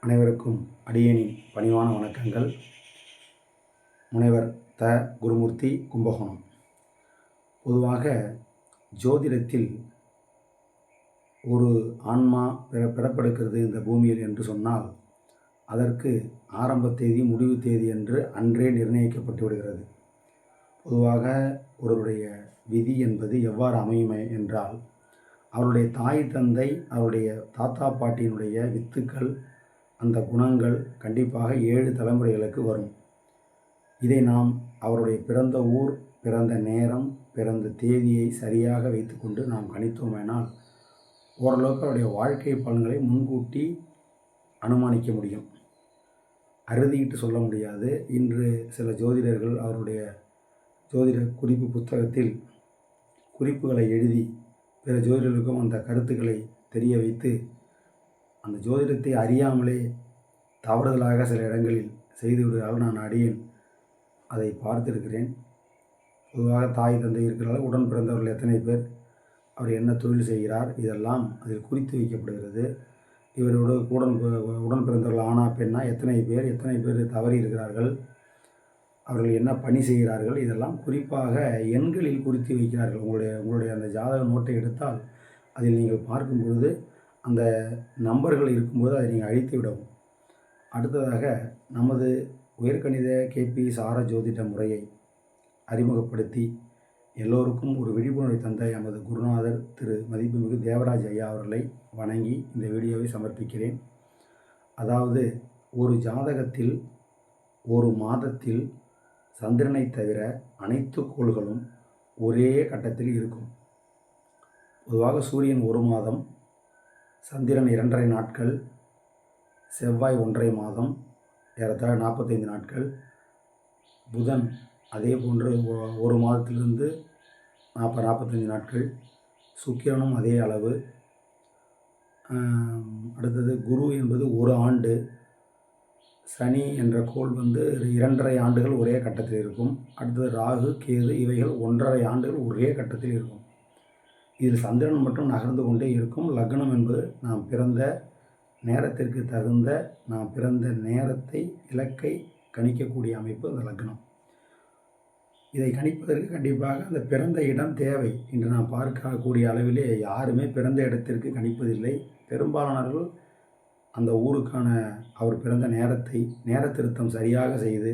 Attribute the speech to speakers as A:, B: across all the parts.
A: அனைவருக்கும் அடியேனின் பணிவான வணக்கங்கள். முனைவர் குருமூர்த்தி, கும்பகோணம். பொதுவாக ஜோதிடத்தில் ஒரு ஆன்மா பிறப்பெடுக்கிறது இந்த பூமியில் என்று சொன்னால் அதற்கு ஆரம்ப தேதி முடிவு தேதி என்று அன்றே நிர்ணயிக்கப்பட்டு விடுகிறது. பொதுவாக ஒருவருடைய விதி என்பது எவ்வாறு அமையும் என்றால், அவருடைய தாய் தந்தை, அவருடைய தாத்தா பாட்டியினுடைய வித்துக்கள், அந்த குணங்கள் கண்டிப்பாக 7 தலைமுறைகளுக்கு வரும். இதை நாம் அவருடைய பிறந்த ஊர், பிறந்த நேரம், பிறந்த தேதியை சரியாக வைத்துக்கொண்டு நாம் கணித்தோமேனால் ஓரளவுக்கு அவருடைய வாழ்க்கை பலன்களை முன்கூட்டி அனுமானிக்க முடியும். அறுதிட்டு சொல்ல முடியாது. இன்று சில ஜோதிடர்கள் அவருடைய ஜோதிட குறிப்பு புத்தகத்தில் குறிப்புகளை எழுதி பிற ஜோதிடர்களுக்கும் அந்த கருத்துக்களை தெரிய வைத்து அந்த ஜோதிடத்தை அறியாமலே தவறுதலாக சில இடங்களில் செய்துவிடுவதால் நான் அடியேன் அதை பார்த்திருக்கிறேன். பொதுவாக தாய் தந்தை இருக்கிறார்கள், உடன் பிறந்தவர்கள் எத்தனை பேர், அவர் என்ன தொழில் செய்கிறார், இதெல்லாம் அதில் குறித்து வைக்கப்படுகிறது. இவரோட உடன் பிறந்தவர்கள் ஆனா பெண்ணா, எத்தனை பேர் தவறி இருக்கிறார்கள், அவர்கள் என்ன பணி செய்கிறார்கள், இதெல்லாம் குறிப்பாக எண்களில் குறித்து வைக்கிறார்கள். உங்களுடைய அந்த ஜாதக நோட்டை எடுத்தால் அதில் நீங்கள் பார்க்கும் பொழுது அந்த நம்பர்கள் இருக்கும்போது அதை நீங்கள் அழித்து விடவும். அடுத்ததாக நமது உயர்கணித கேபி சார ஜோதிட முறையை அறிமுகப்படுத்தி எல்லோருக்கும் ஒரு விழிப்புணர்வை தந்த எமது குருநாதர் திரு மதிப்புமிகு தேவராஜ் ஐயா அவர்களை வணங்கி இந்த வீடியோவை சமர்ப்பிக்கிறேன். அதாவது, ஒரு ஜாதகத்தில் ஒரு மாதத்தில் சந்திரனை தவிர அனைத்து கோள்களும் ஒரே கட்டத்தில் இருக்கும். பொதுவாக சூரியன் 1 மாதம், சந்திரன் 2.5 நாட்கள், செவ்வாய் 1.5 மாதம், ஏறத்தாழ 45 நாட்கள், புதன் அதே போன்று 1 மாதத்திலிருந்து 45 நாட்கள், சுக்கிரனும் அதே அளவு. அடுத்தது குரு என்பது 1 ஆண்டு, சனி என்ற கோள் 2.5 ஆண்டுகள் ஒரே கட்டத்தில் இருக்கும். அடுத்தது ராகு, கேது, இவைகள் 1.5 ஆண்டுகள் ஒரே கட்டத்தில் இருக்கும். இதில் சந்திரன் மட்டும் நகர்ந்து கொண்டே இருக்கும். லக்னம் என்பது நாம் பிறந்த நேரத்திற்கு தகுந்த, நாம் பிறந்த நேரத்தை, இலக்கை கணிக்கக்கூடிய அமைப்பு அந்த லக்னம். இதை கணிப்பதற்கு கண்டிப்பாக அந்த பிறந்த இடம் தேவை. இன்று நாம் பார்க்கக்கூடிய அளவிலே யாருமே பிறந்த இடத்திற்கு கணிப்பதில்லை. பெரும்பாலானவர்கள் அந்த ஊருக்கான அவர் பிறந்த நேரத்தை நேர திருத்தம் சரியாக செய்து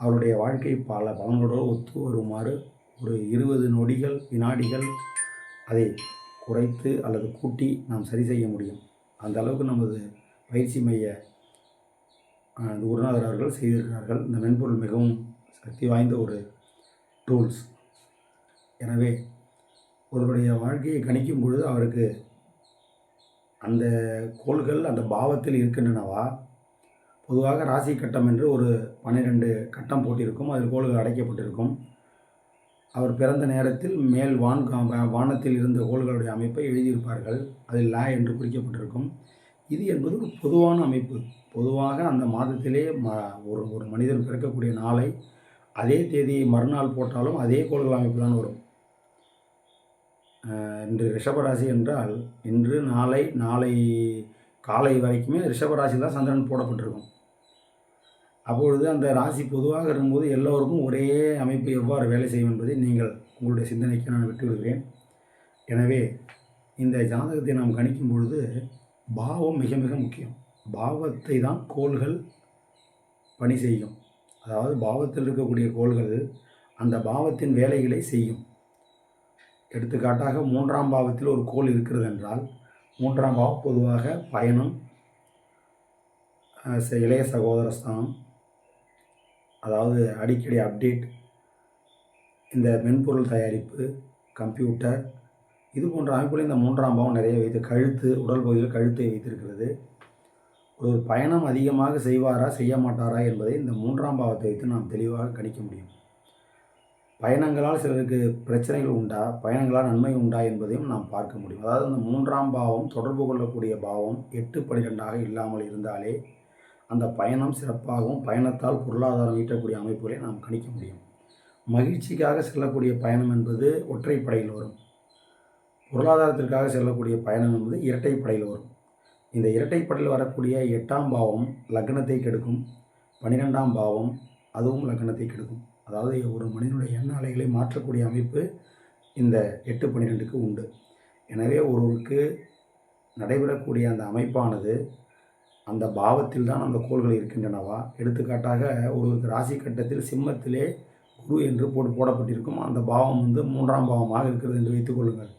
A: அவருடைய வாழ்க்கை பல பலன்களோடு ஒத்து வருமாறு ஒரு 20 நொடிகள், வினாடிகள் அதை குறைத்து அல்லது கூட்டி நாம் சரி செய்ய முடியும். அந்த அளவுக்கு நமது பயிற்சி மைய குருநாதர் அவர்கள் செய்திருக்கிறார்கள். இந்த மென்பொருள் மிகவும் சக்தி வாய்ந்த ஒரு டூல்ஸ். எனவே ஒருவருடைய வாழ்க்கையை கணிக்கும் பொழுது அவருக்கு அந்த கோள்கள் அந்த பாவத்தில் இருக்கின்றனவா, பொதுவாக ராசி கட்டம் என்று ஒரு 12 கட்டம் போட்டிருக்கும். அதில் கோள்கள் அடைக்கப்பட்டிருக்கும். அவர் பிறந்த நேரத்தில் மேல் வானத்தில் இருந்த கோள்களுடைய அமைப்பை எழுதியிருப்பார்கள். அதில் லா என்று குறிக்கப்பட்டிருக்கும். இது என்பது ஒரு பொதுவான அமைப்பு. பொதுவாக அந்த மாதத்திலே ஒரு மனிதன் பிறக்கக்கூடிய நாளை அதே தேதியை மறுநாள் போட்டாலும் அதே கோள்கள் அமைப்பு தான் வரும். இன்று ரிஷபராசி என்றால் இன்று நாளை காலை வரைக்குமே ரிஷபராசி தான் சந்திரன் போடப்பட்டிருக்கும். அப்பொழுது அந்த ராசி பொதுவாக இருக்கும்போது எல்லோருக்கும் ஒரே அமைப்பு எவ்வாறு வேலை செய்யும் என்பதை நீங்கள் உங்களுடைய சிந்தனைக்கு நான் விட்டுவிடுகிறேன். எனவே இந்த ஜாதகத்தை நாம் கணிக்கும் பொழுது பாவம் மிக மிக முக்கியம். பாவத்தை தான் கோள்கள் பணி செய்யும். அதாவது பாவத்தில் இருக்கக்கூடிய கோள்கள் அந்த பாவத்தின் வேலைகளை செய்யும். எடுத்துக்காட்டாக 3ஆம் பாவத்தில் ஒரு கோள் இருக்கிறது என்றால் 3ஆம் பாவம் பொதுவாக பயணம், இளைய சகோதர ஸ்தானம், அதாவது அடிக்கடி அப்டேட், இந்த மென்பொருள் தயாரிப்பு, கம்ப்யூட்டர், இது போன்ற அமைப்புகளில் இந்த 3ஆம் பாவம் நிறைய வைத்து கழுத்து, உடல் பகுதியில் கழுத்தை வைத்திருக்கிறது. ஒரு பயணம் அதிகமாக செய்வாரா செய்ய மாட்டாரா என்பதை இந்த 3ஆம் பாவத்தை வைத்து நாம் தெளிவாக கணிக்க முடியும். பயணங்களால் சிலருக்கு பிரச்சனைகள் உண்டா, பயணங்களால் நன்மை உண்டா என்பதையும் நாம் பார்க்க முடியும். அதாவது அந்த 3ஆம் பாவம் தொடர்பு கொள்ளக்கூடிய பாவம் 8-12ஆக இல்லாமல் இருந்தாலே அந்த பயணம் சிறப்பாகவும் பயணத்தால் பொருளாதாரம் ஈட்டக்கூடிய அமைப்புகளை நாம் கணிக்க முடியும். மகிழ்ச்சிக்காக செல்லக்கூடிய பயணம் என்பது ஒற்றைப்படையில் வரும். பொருளாதாரத்திற்காக செல்லக்கூடிய பயணம் என்பது இரட்டைப்படையில் வரும். இந்த இரட்டைப்படையில் வரக்கூடிய 8ஆம் பாவம் லக்னத்தை கெடுக்கும், 12ஆம் பாவம் அதுவும் லக்னத்தை கெடுக்கும். அதாவது ஒரு மனிதனுடைய எண்ண அலைகளை மாற்றக்கூடிய அமைப்பு இந்த 8, 12க்கு உண்டு. எனவே ஒருவருக்கு நடைபெறக்கூடிய அந்த அமைப்பானது அந்த பாவத்தில் தான் அந்த கோள்கள் இருக்கின்றனவா? எடுத்துக்காட்டாக ஒருவருக்கு ராசி கட்டத்தில் சிம்மத்திலே குரு என்று போடப்பட்டிருக்கும். அந்த பாவம் 3ஆம் பாவமாக இருக்கிறது என்று வைத்துக்கொள்ளுங்கள்.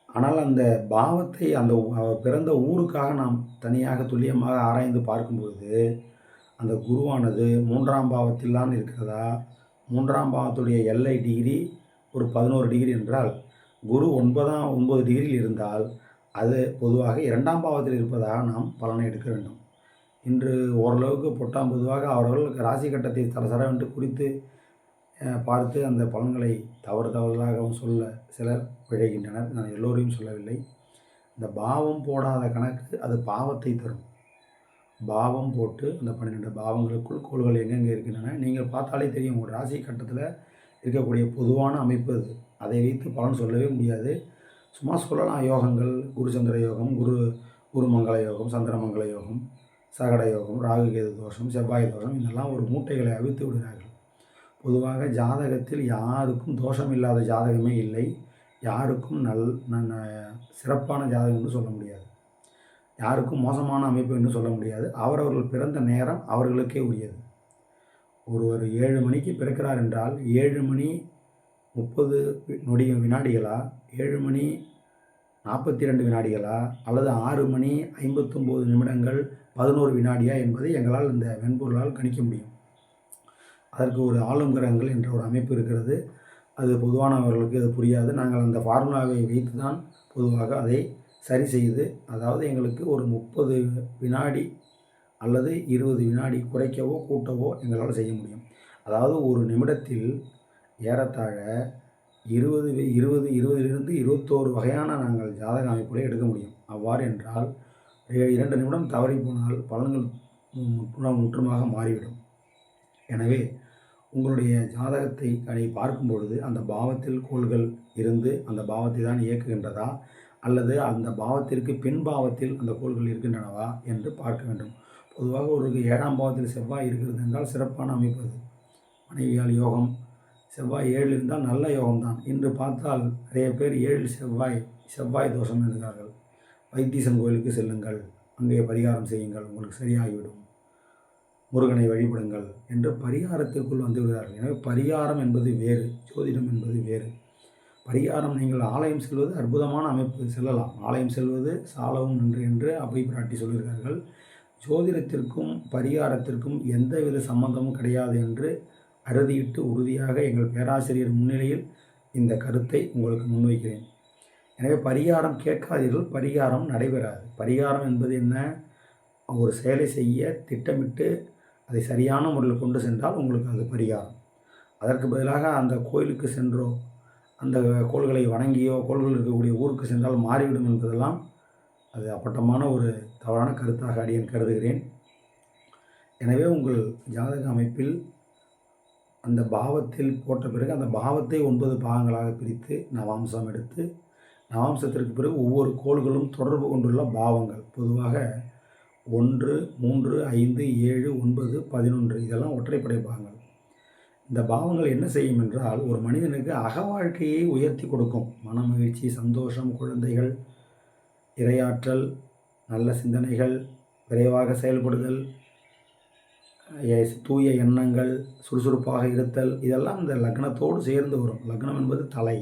A: ஆனால் அந்த பாவத்தை அந்த பிறந்த ஊருக்காக நாம் தனியாக துல்லியமாக ஆராய்ந்து பார்க்கும்பொழுது அந்த குருவானது 3ஆம் பாவத்தில் தான் இருக்கிறதா? 3ஆம் பாவத்துடைய எல்லை டிகிரி ஒரு 11 டிகிரி என்றால் குரு 9 டிகிரியில் இருந்தால் அது பொதுவாக 2ஆம் பாவத்தில் இருப்பதாக நாம் பலனை எடுக்க வேண்டும். இன்று ஓரளவுக்கு பொதுவாக அவர்கள் ராசி கட்டத்தை சரசரவென்று குறித்து பார்த்து அந்த பலன்களை தவறுதலாகவும் சொல்ல சிலர் விழைகின்றனர். நான் எல்லோரையும் சொல்லவில்லை. இந்த பாவம் போடாத கணக்கு அது பாவத்தை தரும். பாவம் போட்டு அந்த 12 பாவங்களுக்குள் கோள்கள் எங்கெங்கே இருக்கின்றன நீங்கள் பார்த்தாலே தெரியும். ஒரு ராசி கட்டத்தில் இருக்கக்கூடிய பொதுவான அமைப்பு அது. அதை வைத்து பலன் சொல்லவே முடியாது. சும்மா சொல்லலாம். யோகங்கள், குரு சந்திர யோகம், குரு மங்கள யோகம், சந்திரமங்கல யோகம், சகட யோகம், ராகு கேது தோஷம், செவ்வாய் தோஷம், இதெல்லாம் ஒரு மூட்டைகளை அவிழ்த்து விடுகிறார்கள். பொதுவாக ஜாதகத்தில் யாருக்கும் தோஷம் இல்லாத ஜாதகமே இல்லை. யாருக்கும் சிறப்பான ஜாதகம் என்று சொல்ல முடியாது. யாருக்கும் மோசமான அமைப்பு என்று சொல்ல முடியாது. அவரவர்கள் பிறந்த நேரம் அவர்களுக்கே உரியது. ஒருவர் 7 மணிக்கு பிறக்கிறார் என்றால் 7 மணி 30 வினாடிகளா, 7 மணி 42 வினாடிகளா, அல்லது 6 மணி 59 நிமிடங்கள் 11 வினாடியா என்பதை எங்களால் இந்த மென்பொருளால் கணிக்க முடியும். அதற்கு ஒரு ஆளும் கிரகங்கள் என்ற ஒரு அமைப்பு இருக்கிறது. அது பொதுவானவர்களுக்கு அது புரியாது. நாங்கள் அந்த ஃபார்முலாவை வைத்து தான் பொதுவாக அதை சரி செய்து, அதாவது எங்களுக்கு ஒரு 30 வினாடி அல்லது 20 வினாடி குறைக்கவோ கூட்டவோ எங்களால் செய்ய முடியும். அதாவது ஒரு நிமிடத்தில் ஏறத்தாழ 20லிருந்து 21 வகையான நாங்கள் ஜாதக அமைப்புகளை எடுக்க முடியும். அவ்வாறு என்றால் 2 நிமிடம் தவறி போனால் பலன்கள் முற்றுமாக மாறிவிடும். எனவே உங்களுடைய ஜாதகத்தை பார்க்கும் பொழுது அந்த பாவத்தில் கோள்கள் இருந்து அந்த பாவத்தை தான் இயக்குகின்றதா, அல்லது அந்த பாவத்திற்கு பின் பாவத்தில் அந்த கோள்கள் இருக்கின்றனவா என்று பார்க்க வேண்டும். பொதுவாக ஒரு 7ஆம் பாவத்தில் செவ்வாய் இருக்கிறது என்றால் சிறப்பான அமைப்பு அது. மனைவியால் யோகம். செவ்வாய் 7 இருந்தால் நல்ல யோகம்தான். இன்று பார்த்தால் நிறைய பேர் 7 செவ்வாய் தோஷம் என்கிறார்கள். வைத்தீசன் கோயிலுக்கு செல்லுங்கள், அங்கே பரிகாரம் செய்யுங்கள், உங்களுக்கு சரியாகிவிடும், முருகனை வழிபடுங்கள் என்று பரிகாரத்திற்குள் வந்து விடுகிறார்கள். எனவே பரிகாரம் என்பது வேறு, ஜோதிடம் என்பது வேறு. பரிகாரம் நீங்கள் ஆலயம் செல்வது அற்புதமான அமைப்பு, செல்லலாம். ஆலயம் செல்வது சாலவும் நன்று என்று அவை பிராட்டி சொல்கிறார்கள். ஜோதிடத்திற்கும் பரிகாரத்திற்கும் எந்தவித சம்பந்தமும் கிடையாது என்று அறுதியிட்டு உறுதியாக எங்கள் பேராசிரியர் முன்னிலையில் இந்த கருத்தை உங்களுக்கு முன்வைக்கிறேன். எனவே பரிகாரம் கேட்காதீர்கள், பரிகாரம் நடைபெறாது. பரிகாரம் என்பது என்ன? ஒரு செயலை செய்ய திட்டமிட்டு அதை சரியான முறையில் கொண்டு சென்றால் உங்களுக்கு அது பரிகாரம். அதற்கு பதிலாக அந்த கோயிலுக்கு சென்றோ அந்த கோள்களை வணங்கியோ கோள்கள் இருக்கக்கூடிய ஊருக்கு சென்றால் மாறிவிடும் என்பதெல்லாம் அது அப்பட்டமான ஒரு தவறான கருத்தாக அடியேன் கருதுகிறேன். எனவே உங்கள் ஜாதக அமைப்பில் அந்த பாவத்தில் போட்ட பிறகு அந்த பாவத்தை 9 பாகங்களாக பிரித்து நவாம்சம் எடுத்து, நவாம்சத்திற்கு பிறகு ஒவ்வொரு கோள்களும் தொடர்பு கொண்டுள்ள பாவங்கள் பொதுவாக 1, 3, 5, 7, 9, 11 இதெல்லாம் ஒற்றைப்படை பாகங்கள். இந்த பாவங்கள் என்ன செய்யும் என்றால் ஒரு மனிதனுக்கு அக வாழ்க்கையை உயர்த்தி கொடுக்கும். மனமகிழ்ச்சி, சந்தோஷம், குழந்தைகள், இரையாற்றல், நல்ல சிந்தனைகள், விரைவாக செயல்படுதல், தூய எண்ணங்கள், சுறுசுறுப்பாக இருத்தல், இதெல்லாம் இந்த லக்னத்தோடு சேர்ந்து வரும். லக்னம் என்பது தலை,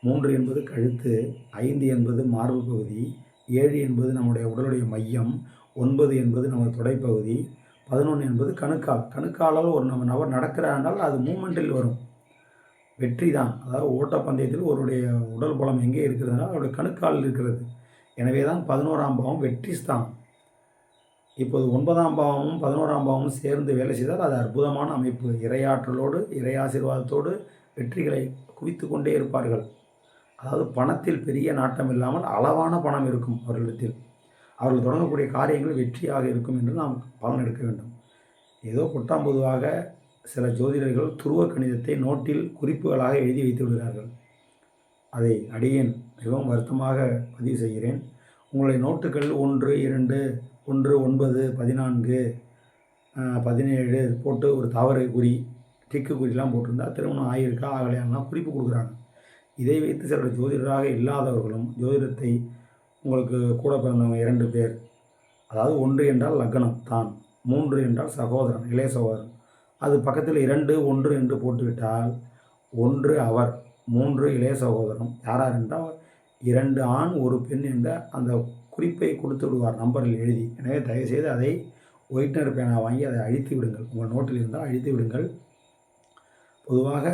A: 3 என்பது கழுத்து, 5 என்பது மார்பு பகுதி, 7 என்பது நம்முடைய உடலுடைய மையம், 9 என்பது நமது தொடைப்பகுதி, 11 என்பது கணுக்கால். கணுக்காலால் ஒரு நபர் நடக்கிறார்கள், அது மூமெண்டில் வரும். வெற்றி தான். அதாவது ஓட்டப்பந்தயத்தில் ஒருடைய உடல் பலம் எங்கே இருக்கிறதுனா அவருடைய கணுக்காலில் இருக்கிறது. எனவே தான் 11ஆம் பாவம் வெற்றி ஸ்தானம். இப்போது 9ஆம் பாவமும் 11ஆம் பாவமும் சேர்ந்து வேலை செய்தால் அது அற்புதமான அமைப்பு. இறையாற்றலோடு இறையாசீர்வாதத்தோடு வெற்றிகளை குவித்து கொண்டே இருப்பார்கள். அதாவது பணத்தில் பெரிய நாட்டம் இல்லாமல் அளவான பணம் இருக்கும் அவர்களிடத்தில். அவர்கள் தொடங்கக்கூடிய காரியங்கள் வெற்றியாக இருக்கும் என்று நாம் பலன் எடுக்க வேண்டும். ஏதோ பொதுவாக சில ஜோதிடர்கள் துருவ கணிதத்தை நோட்டில் குறிப்புகளாக எழுதி வைத்து விடுகிறார்கள். அதை அடியேன் மிகவும் வருத்தமாக பதிவு செய்கிறேன். உங்களுடைய நோட்டுகள் 1, 2, 1, 9, 14, 17 போட்டு ஒரு தவறு குறி, டிக்கு குறிலாம் போட்டிருந்தா திருமணம் ஆகியிருக்கா ஆகலையான்லாம் குறிப்பு கொடுக்குறாங்க. இதை வைத்து சிலர் ஜோதிடராக இல்லாதவர்களும் ஜோதிடத்தை உங்களுக்கு கூட பிறந்தவங்க 2 பேர், அதாவது 1 என்றால் லக்னம் தான், 3 என்றால் சகோதரன், இளைய சகோதரன், அது பக்கத்தில் 2, 1 என்று போட்டுவிட்டால் 1 அவர், 3 இளைய சகோதரன், யார் என்றால் 2 ஆண் 1 பெண் என்ற அந்த குறிப்பை கொடுத்து விடுவார் நம்பரில் எழுதி. எனவே தயவுசெய்து அதை ஒயிட்னர் பேனா வாங்கி அதை அழித்து விடுங்கள். உங்கள் நோட்டில் இருந்தால் அழித்து விடுங்கள். பொதுவாக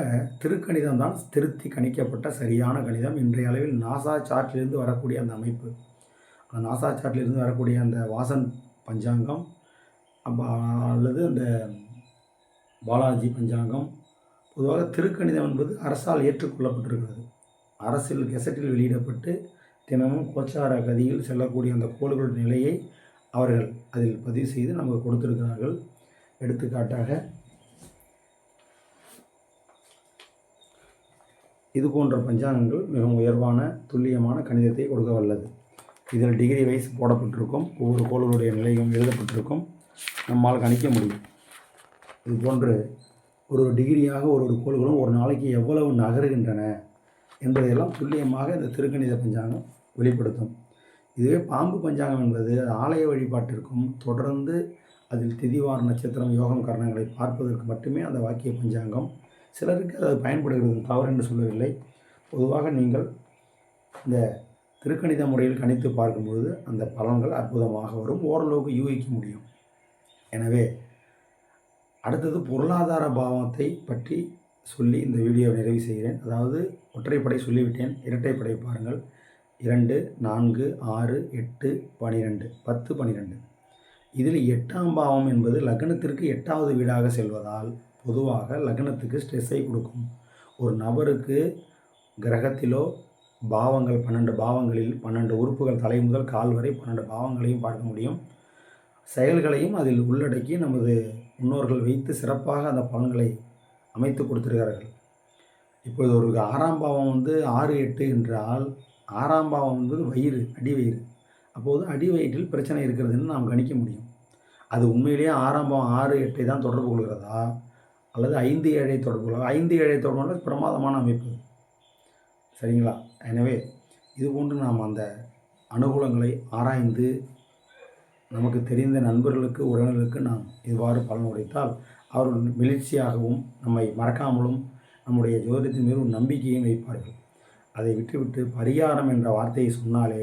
A: திருக்கணிதம் தான் திருத்தி கணிக்கப்பட்ட சரியான கணிதம். இன்றைய அளவில் நாசா சார்ட்டிலிருந்து வரக்கூடிய அந்த அமைப்பு, அந்த நாசா சார்ட்டிலிருந்து வரக்கூடிய அந்த வாசன் பஞ்சாங்கம் அல்லது அந்த பாலாஜி பஞ்சாங்கம், பொதுவாக திருக்கணிதம் என்பது அரசால் ஏற்றுக்கொள்ளப்பட்டிருக்கிறது. அரசில் கெசட்டில் வெளியிடப்பட்டு தினமும் கோச்சார கதியில் செல்லக்கூடிய அந்த கோள்கள் நிலையை அவர்கள் அதில் பதிவு செய்து நமக்கு கொடுத்திருக்கிறார்கள். எடுத்துக்காட்டாக இது போன்ற பஞ்சாங்கங்கள் மிகவும் உயர்வான துல்லியமான கணிதத்தை கொடுக்க வல்லது. இதில் டிகிரி வைஸ் போடப்பட்டிருக்கும், ஒவ்வொரு கோள்களுடைய நிலையும் எழுதப்பட்டிருக்கும், நம்மால் கணிக்க முடியும். இது போன்று ஒரு டிகிரியாக ஒரு கோள்களும் ஒரு நாளைக்கு எவ்வளவு நகருகின்றன என்பதையெல்லாம் துல்லியமாக இந்த திருக்கணித பஞ்சாங்கம் வெளிப்படுத்தும். இதுவே பாம்பு பஞ்சாங்கம் என்பது ஆலய வழிபாட்டிற்கும் தொடர்ந்து அதில் திதிவார நட்சத்திரம் யோகம் கரணங்களை பார்ப்பதற்கு மட்டுமே அந்த வாக்கிய பஞ்சாங்கம். சிலருக்கு அது பயன்படுகிறது, தவறு என்று சொல்லவில்லை. பொதுவாக நீங்கள் இந்த திருக்கணித முறையில் கணித்து பார்க்கும்பொழுது அந்த பலன்கள் அற்புதமாக வரும், ஓரளவுக்கு யூகிக்க முடியும். எனவே அடுத்தது பொருளாதார பாவத்தை பற்றி சொல்லி இந்த வீடியோவை நிறைவு செய்கிறேன். அதாவது ஒற்றைப்படை சொல்லிவிட்டேன், இரட்டைப்படை பாருங்கள். 2, 4, 6, 8, 12, 10, 12. இதில் 8ஆம் பாவம் என்பது லக்னத்திற்கு 8வது வீடாக செல்வதால் பொதுவாக லக்னத்துக்கு ஸ்ட்ரெஸ்ஸை கொடுக்கும். ஒரு நபருக்கு கிரகத்திலோ பாவங்கள் 12 பாவங்களில் 12 உறுப்புகள் தலை முதல் கால் வரை 12 பாவங்களையும் பார்க்க முடியும். செயல்களையும் அதில் உள்ளடக்கி நமது முன்னோர்கள் வைத்து சிறப்பாக அந்த பலன்களை அமைத்து கொடுத்திருக்கிறார்கள். இப்பொழுது ஒரு 6ஆம் பாவம் 6, 8 என்றால் 6ஆம் பாவம் என்பது வயிறு, அடிவயிறு. அப்போது அடிவயிற்றில் பிரச்சனை இருக்கிறதுன்னு நாம் கணிக்க முடியும். அது உண்மையிலேயே 6ஆம் பாவம் 6, 8 தான் தொடர்பு கொள்கிறதா அல்லது 5, 7 தொடர்பு கொள்கிறதா? 5, 7 தொடர்பு கொண்டால் பிரமாதமான அமைப்பு, சரிங்களா? எனவே இதுபோன்று நாம் அந்த அனுகூலங்களை ஆராய்ந்து நமக்கு தெரிந்த நண்பர்களுக்கு உறவினர்களுக்கு நாம் இவ்வாறு பலன் உரைத்தால் அவர்கள் மகிழ்ச்சியாகவும் நம்மை மறக்காமலும் நம்முடைய ஜோதிடத்தின் மீது ஒரு நம்பிக்கையும் வைப்பார்கள். அதை விட்டுவிட்டு பரிகாரம் என்ற வார்த்தையை சொன்னாலே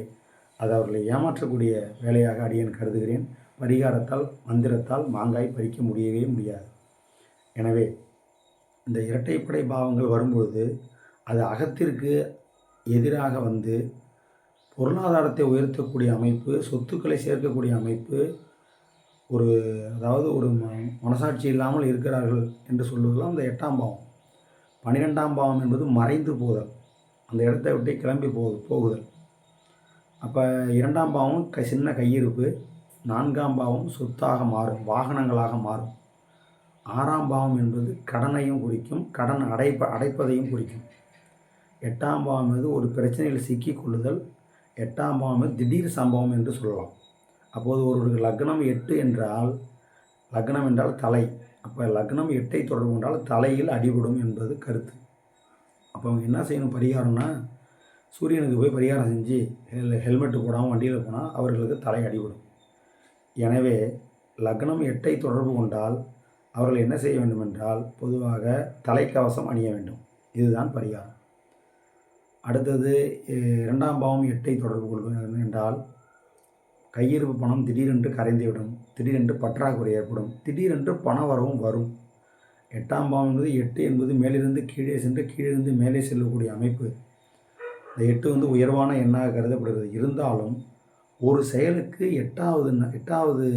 A: அது அவர்களை ஏமாற்றக்கூடிய வேலையாக அடியேன் கருதுகிறேன். பரிகாரத்தால் மந்திரத்தால் மாங்காய் பறிக்க முடியவே முடியாது. எனவே இந்த இரட்டைப்படை பாவங்கள் வரும்பொழுது அது அகத்திற்கு எதிராக வந்து பொருளாதாரத்தை உயர்த்தக்கூடிய அமைப்பு, சொத்துக்களை சேர்க்கக்கூடிய அமைப்பு, அதாவது ஒரு மனசாட்சி இல்லாமல் இருக்கிறார்கள் என்று சொல்வதெல்லாம் அந்த 8ஆம் பாவம். 12ஆம் பாவம் என்பது மறைந்து போதல், அந்த இடத்தை விட்டு கிளம்பி போகுதல். அப்போ 2ஆம் பாவம் சின்ன கையிருப்பு, 4ஆம் பாவம் சொத்தாக மாறும், வாகனங்களாக மாறும். 6ஆம் பாவம் என்பது கடனையும் குறிக்கும், கடன் அடைப்பதையும் குறிக்கும். 8ஆம் பாவம் என்பது ஒரு பிரச்சனையில் சிக்கிக் கொள்ளுதல். 8ஆம் பாவம் திடீர் சம்பவம் என்று சொல்லலாம். அப்போது ஒருவருக்கு லக்னம் 8 என்றால், லக்னம் என்றால் தலை, அப்போ லக்னம் 8ஐ தொடர்பு கொண்டால் தலையில் அடிபடும் என்பது கருத்து. அப்போ அவங்க என்ன செய்யணும் பரிகாரம்னா, சூரியனுக்கு போய் பரிகாரம் செஞ்சு ஹெல்மெட்டு போடாமல் வண்டியில் போனால் அவர்களுக்கு தலை அடிபடும். எனவே லக்னம் 8ஐ தொடர்பு கொண்டால் அவர்கள் என்ன செய்ய வேண்டும் என்றால் பொதுவாக தலைக்கவசம் அணிய வேண்டும். இதுதான் பரிகாரம். அடுத்தது 2ஆம் பாவம் 8ஐ தொடர்பு கொள்வது என்றால் கையிருப்பு பணம் திடீரென்று கரைந்துவிடும், திடீரென்று பற்றாக்குறை ஏற்படும், திடீரென்று பண வரவும் வரும். 8ஆம் பாவம் என்பது 8 என்பது மேலிருந்து கீழே சென்று கீழிருந்து மேலே செல்லக்கூடிய அமைப்பு. இந்த 8 உயர்வான எண்ணாக கருதப்படுகிறது. இருந்தாலும் ஒரு செயலுக்கு 8வது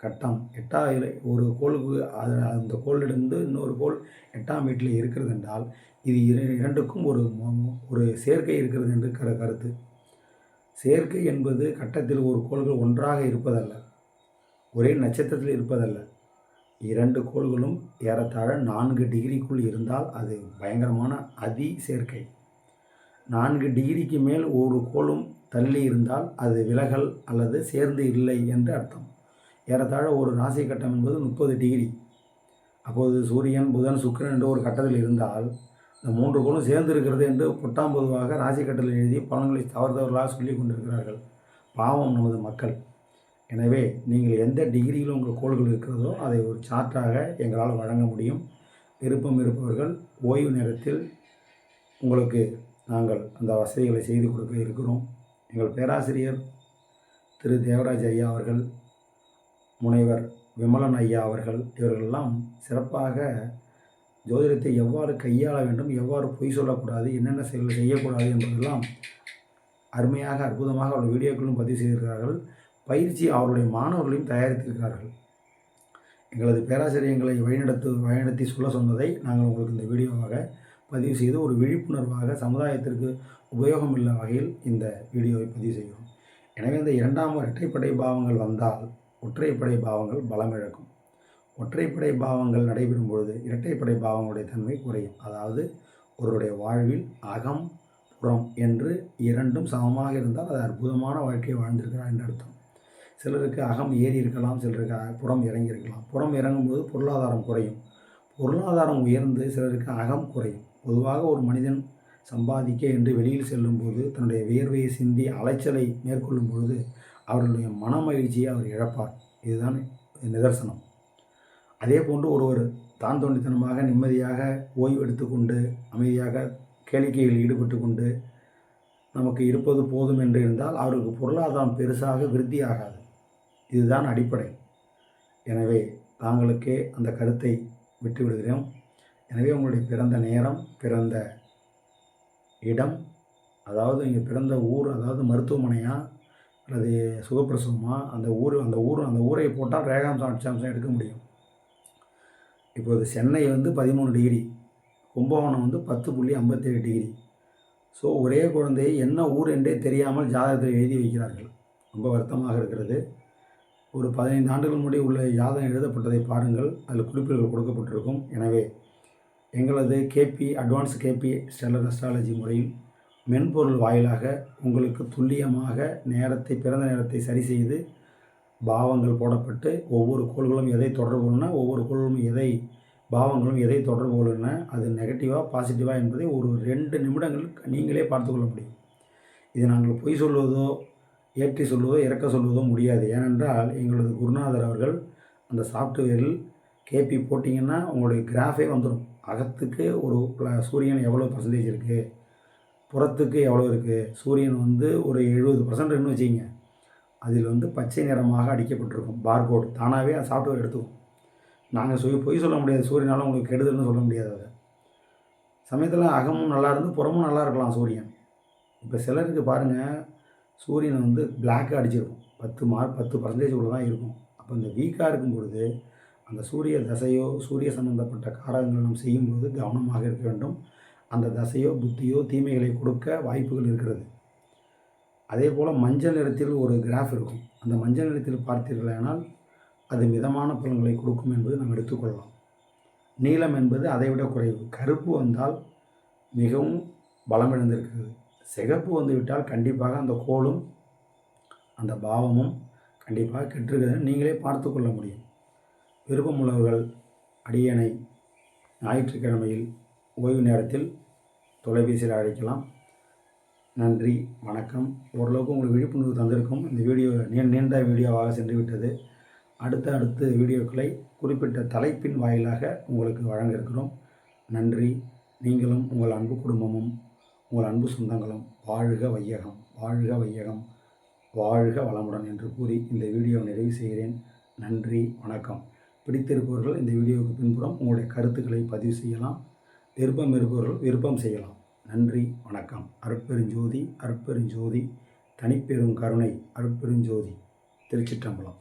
A: கட்டம், 8வது ஒரு கோளுக்கு அந்த கோளிலிருந்து இன்னொரு கோள் 8ஆம் வீட்டில் இருக்கிறது என்றால் இது இரண்டுக்கும் ஒரு சேர்க்கை இருக்கிறது என்று கருத்து. சேர்க்கை என்பது கட்டத்தில் ஒரு கோள்கள் ஒன்றாக இருப்பதல்ல, ஒரே நட்சத்திரத்தில் இருப்பதல்ல. 2 கோள்களும் ஏறத்தாழ 4 டிகிரிக்குள் இருந்தால் அது பயங்கரமான அதி சேர்க்கை. 4 டிகிரிக்கு மேல் ஒரு கோளும் தள்ளி இருந்தால் அது விலகல் அல்லது சேர்ந்து இல்லை என்று அர்த்தம். ஏறத்தாழ ஒரு ராசி கட்டம் என்பது 30 டிகிரி. அப்போது சூரியன், புதன், சுக்கிரன் என்ற ஒரு கட்டத்தில் இருந்தால் இந்த 3 கோளும் சேர்ந்து இருக்கிறது என்று பொட்டாம் பொதுவாக ராசி கட்டத்தில் எழுதி பலன்களை தவறுதவர்களாக சொல்லிக் கொண்டிருக்கிறார்கள். பாவம் நமது மக்கள். எனவே நீங்கள் எந்த டிகிரியில் உங்கள் கோள்கள் இருக்கிறதோ அதை ஒரு சார்ட்டாக எங்களால் வழங்க முடியும். விருப்பம் இருப்பவர்கள் ஓய்வு நேரத்தில் உங்களுக்கு நாங்கள் அந்த வசதிகளை செய்து கொடுக்க இருக்கிறோம். எங்கள் பேராசிரியர் திரு தேவராஜ் ஐயா அவர்கள், முனைவர் விமலன் ஐயா அவர்கள் இவர்களெல்லாம் சிறப்பாக ஜோதிடத்தை எவ்வாறு கையாள வேண்டும், எவ்வாறு பொய் சொல்லக்கூடாது, என்னென்ன செயல்கள் செய்யக்கூடாது என்பதெல்லாம் அருமையாக அற்புதமாக அவர்கள் வீடியோக்களும் பதிவு செய்திருக்கிறார்கள். பயிற்சி அவருடைய மாணவர்களையும் தயாரித்திருக்கிறார்கள். எங்களது பேராசிரியர் எங்களை வழிநடத்தி சொல்ல சொன்னதை நாங்கள் உங்களுக்கு இந்த வீடியோவாக பதிவு செய்து ஒரு விழிப்புணர்வாக சமுதாயத்திற்கு உபயோகம் உள்ள வகையில் இந்த வீடியோவை பதிவு செய்கிறோம். எனவே இந்த இரண்டாம் இரட்டைப்படை பாவங்கள் வந்தால் ஒற்றைப்படை பாவங்கள் பலமிழக்கும். ஒற்றைப்படை பாவங்கள் நடைபெறும் பொழுது இரட்டைப்படை பாவங்களுடைய தன்மை குறையும். அதாவது ஒருவருடைய வாழ்வில் அகம் புறம் என்று இரண்டும் சமமாக இருந்தால் அது அற்புதமான வாழ்க்கையை வாழ்ந்திருக்கிறார் என்று அர்த்தம். சிலருக்கு அகம் ஏறி இருக்கலாம், சிலருக்கு புறம் இறங்கி இருக்கலாம். புறம் இறங்கும்போது பொருளாதாரம் குறையும். பொருளாதாரம் உயர்ந்து சிலருக்கு அகம் குறையும். பொதுவாக ஒரு மனிதன் சம்பாதிக்க என்று வெளியில் செல்லும்போது தன்னுடைய வியர்வையை சிந்தி அலைச்சலை மேற்கொள்ளும் பொழுது அவர்களுடைய மன மகிழ்ச்சியை அவர் இழப்பார். இதுதான் நிதர்சனம். அதே போன்று ஒருவர் தான் தோண்டித்தனமாக நிம்மதியாக ஓய்வு எடுத்துக்கொண்டு அமைதியாக கேளிக்கையில் ஈடுபட்டு கொண்டு நமக்கு இருப்பது போதும் என்று இருந்தால் அவருக்கு பொருளாதாரம் பெருசாக விருத்தி ஆகாது. இதுதான் அடிப்படை. எனவே தாங்களுக்கே அந்த கருத்தை விட்டுவிடுகிறோம். எனவே உங்களுடைய பிறந்த நேரம், பிறந்த இடம், அதாவது நீங்கள் பிறந்த ஊர், அதாவது மருத்துவமனையா அல்லது சுகப்பிரசவமா, அந்த ஊரை போட்டால் ரேகாம்சம் அட்சாம்சம் எடுக்க முடியும். இப்போது Chennai 13 degree, Kumbakonam 10.57 degree. So ஒரே குழந்தையை என்ன ஊர் என்றே தெரியாமல் ஜாதகத்தில் எழுதி வைக்கிறார்கள். ரொம்ப வருத்தமாக இருக்கிறது. ஒரு 15 ஆண்டுகள் முன்னாடி உள்ள ஜாதகம் எழுதப்பட்டதை பாருங்கள். அதில் குறிப்புகள் கொடுக்கப்பட்டிருக்கும். எனவே எங்களது அட்வான்ஸ் கேபி ஸ்டெல்லர் அஸ்ட்ராலஜி முறையில் மென்பொருள் வாயிலாக உங்களுக்கு துல்லியமாக பிறந்த நேரத்தை சரி செய்து பாவங்கள் போடப்பட்டு ஒவ்வொரு கோள்களும் எதை தொடர்பு கொள்ளுன்னா, ஒவ்வொரு கோள்களும் பாவங்களும் எதை தொடர்பு கொள்ளுன்னா, அது நெகட்டிவாக பாசிட்டிவாக என்பதை ஒரு 2 நிமிடங்கள் நீங்களே பார்த்துக்கொள்ள முடியும். இதை நாங்கள் பொய் சொல்வதோ ஏற்றி சொல்வதோ இறக்க சொல்வதோ முடியாது. ஏனென்றால் எங்களது குருநாதர் அவர்கள் அந்த சாஃப்ட்வேரில் கேபி போட்டிங்கன்னா உங்களுடைய கிராஃபே வந்துடும். அகத்துக்கு ஒரு சூரியன் எவ்வளோ % இருக்குது, புறத்துக்கு எவ்வளோ இருக்குது. சூரியன் ஒரு 70%ன்னு வச்சுக்கிங்க. அதில் பச்சை நிறமாக அடிக்கப்பட்டிருக்கும் பார்கோடு. தானாகவே அந்த சாஃப்ட்வேர் எடுத்துக்கும். நாங்கள் பொய் சொல்ல முடியாது. சூரியனால் உங்களுக்கு கெடுதல்னு சொல்ல முடியாது. அதை சமயத்தில் அகமும் நல்லா இருந்து புறமும் நல்லா இருக்கலாம் சூரியன். இப்போ சிலருக்கு பாருங்கள், சூரியன் பிளாக்காக அடிச்சிருக்கும். 10% உள்ள தான் இருக்கும். அப்போ இந்த வீக்காக இருக்கும் பொழுது அந்த சூரிய தசையோ சூரிய சம்பந்தப்பட்ட காரகங்கள் நாம் செய்யும்போது கவனமாக இருக்க வேண்டும். அந்த தசையோ புத்தியோ தீமைகளை கொடுக்க வாய்ப்புகள் இருக்கிறது. அதே போல் மஞ்சள் நிறத்தில் ஒரு கிராஃப் இருக்கும். அந்த மஞ்சள் நிறத்தில் பார்த்தீர்களானால் அது மிதமான பலன்களை கொடுக்கும் என்பது நாம் எடுத்துக்கொள்ளலாம். நீலம் என்பது அதைவிட குறைவு. கருப்பு வந்தால் மிகவும் பலமிழந்திருக்கிறது. சிகப்பு வந்துவிட்டால் கண்டிப்பாக அந்த கோளும் அந்த பாவமும் கண்டிப்பாக கெட்டிருக்கிறதுன்னு நீங்களே பார்த்து கொள்ள முடியும். விருப்பமுள்ளவர்கள் அடியனை ஞாயிற்றுக்கிழமையில் ஓய்வு நேரத்தில் தொலைபேசியில் அழைக்கலாம். நன்றி, வணக்கம். ஓரளவுக்கு உங்களுக்கு விழிப்புணர்வு தந்திருக்கும். இந்த வீடியோ நீண்ட வீடியோவாக சென்று விட்டது. அடுத்த வீடியோக்களை குறிப்பிட்ட தலைப்பின் வாயிலாக உங்களுக்கு வழங்க இருக்கிறோம். நன்றி. நீங்களும் உங்கள் அன்பு குடும்பமும் உங்கள் அன்பு சொந்தங்களும் வாழ்க வையகம், வாழ்க வையகம், வாழ்க வளமுடன் என்று கூறி இந்த வீடியோ நிறைவு செய்கிறேன். நன்றி, வணக்கம். பிடித்திருப்பவர்கள் இந்த வீடியோவுக்கு பின்புறம் உங்களுடைய கருத்துக்களை பதிவு செய்யலாம். விருப்பம் இருப்பவர்கள் விருப்பம் செய்யலாம். நன்றி, வணக்கம். அருட்பெருஞ்சோதி, அருட்பெருஞ்சோதி, தனிப்பெரும் கருணை, அருட்பெருஞ்சோதி. திருச்சிற்றம்பலம்.